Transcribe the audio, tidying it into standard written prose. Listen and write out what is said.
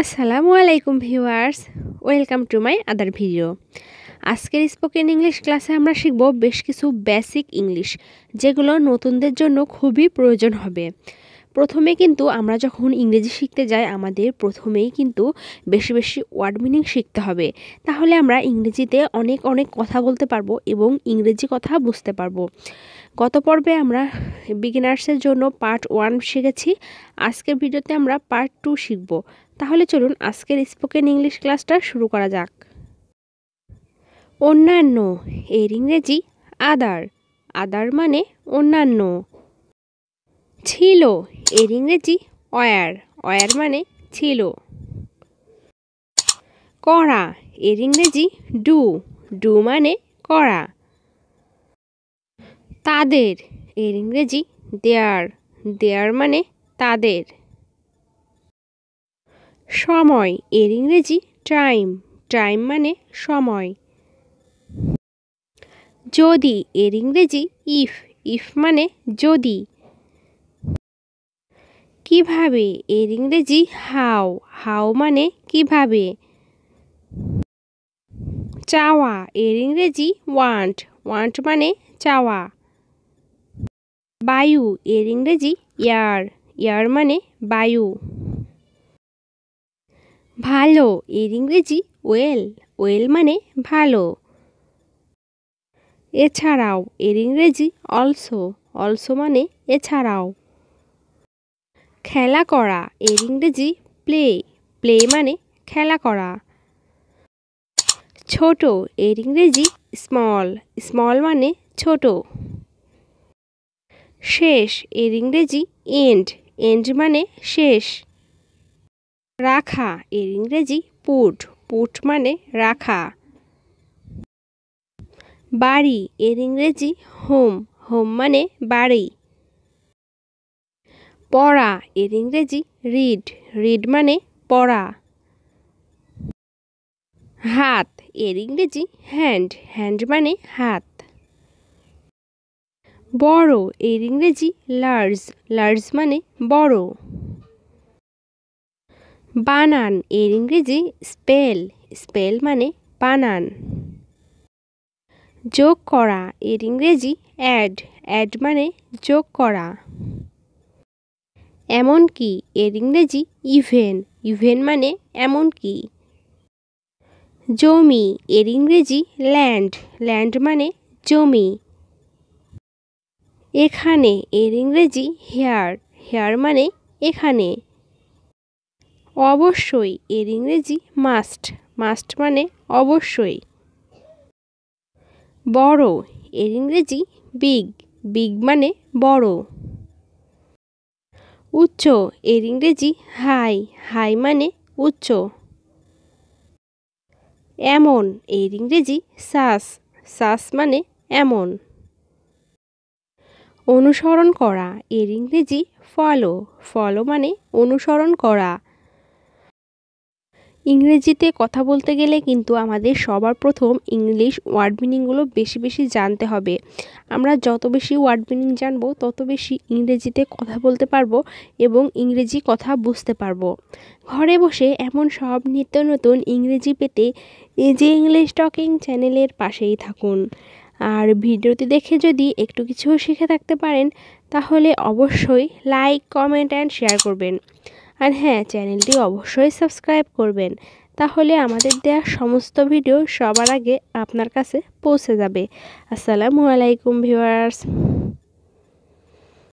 আসসালামু আলাইকুম viewers, welcome to my other video. আজকের স্পোকেন ইংলিশ ক্লাসে আমরা শিখব বেশ কিছু বেসিক ইংলিশ, যেগুলো নতুনদের জন্য খুবই প্রয়োজন হবে। প্রথমে কিন্তু আমরা যখন ইংরেজি শিখতে যাই আমাদের প্রথমেই কিন্তু বেশি বেশি ওয়ার্ড মিনিং শিখতে হবে, তাহলে আমরা ইংরেজিতে অনেক কথা বলতে পারবো এবং ইংরেজি কথা বুঝতে পারবো। গত পর্বে আমরা বিগিনার্সের জন্য পার্ট 1 শিখেছি, আজকের ভিডিওতে আমরা পার্ট 2 শিখব। তাহলে চলুন আজকের স্পোকেন ইংলিশ ক্লাসটা শুরু করা যাক। অন্যান্য এর ইংরেজি আদার, আদার মানে অন্যান্য। ছিল এর ইংরেজি ওয়্যার, ওয়্যার মানে ছিল। করা এর ইংরেজি ডু, ডু মানে করা। তাদের এর ইংরেজি দেয়ার, দেয়ার মানে তাদের। সময় এর ইংরেজি টাইম, টাইম মানে সময়। যদি এর ইংরেজি ইফ, ইফ মানে যদি। কিভাবে এর ইংরেজি হাউ, হাউ মানে কিভাবে। চাওয়া এর ইংরেজি ওয়ান্ট, ওয়ান্ট মানে চাওয়া। বায়ু এর ইংরেজি এয়ার, এয়ার মানে বায়ু। ভালো এর ইংরেজি ওয়েল, ওয়েল মানে ভালো। এছাড়াও এর ইংরেজি অলসো, অলসো মানে এছাড়াও। খেলা করা এর ইংরেজি প্লে, প্লে মানে খেলা করা। ছোট এর ইংরেজি স্মল, স্মল মানে ছোট। শেষ এর ইংরেজি এন্ড, এন্ড মানে শেষ। রাখা এর ইংরেজি পুট, পুট মানে রাখা। বাড়ি এর ইংরেজি হোম, হোম মানে বাড়ি। পড়া এর ইংরেজি রিড, রিড মানে পড়া। হাত এর ইংরেজি হ্যান্ড, হ্যান্ড মানে হাত। বড় এর ইংরেজি লার্জ, লার্জ মানে বড়। বানান এর ইংরেজি স্পেল, স্পেল মানে বানান। যোগ করা এর ইংরেজি অ্যাড, অ্যাড মানে যোগ করা। এমনকি এর ইংরেজি ইভেন, ইভেন মানে এমনকি। জমি এর ইংরেজি ল্যান্ড, ল্যান্ড মানে জমি। এখানে এর ইংরেজি হেয়ার, হেয়ার মানে এখানে। অবশ্যই এর ইংরেজি মাস্ট, মাস্ট মানে অবশ্যই। বড় এর ইংরেজি বিগ, বিগ মানে বড়। উচ্চ এর ইংরেজি হাই, হাই মানে উচ্চ। এমন এর ইংরেজি সাস, সাস মানে এমন। অনুসরণ করা এর ইংরেজি ফলো, ফলো মানে অনুসরণ করা। ইংরেজিতে কথা বলতে গেলে কিন্তু আমাদের সবার প্রথম ইংলিশ ওয়ার্ড মিনিংগুলো বেশি বেশি জানতে হবে। আমরা যত বেশি ওয়ার্ড মিনিং জানবো তত বেশি ইংরেজিতে কথা বলতে পারবো এবং ইংরেজি কথা বুঝতে পারবো। ঘরে বসে এমন সব নিত্য নতুন ইংরেজি পেতে এই যে ইংলিশ টকিং চ্যানেলের পাশেই থাকুন। আর ভিডিওটি দেখে যদি একটু কিছু শিখে থাকতে পারেন তাহলে অবশ্যই লাইক, কমেন্ট অ্যান্ড শেয়ার করবেন। আর হ্যাঁ, চ্যানেলটি অবশ্যই সাবস্ক্রাইব করবেন, তাহলে আমাদের দেওয়া সমস্ত ভিডিও সবার আগে আপনার কাছে পৌঁছে যাবে। আসসালামু আলাইকুম ভিউয়ার্স।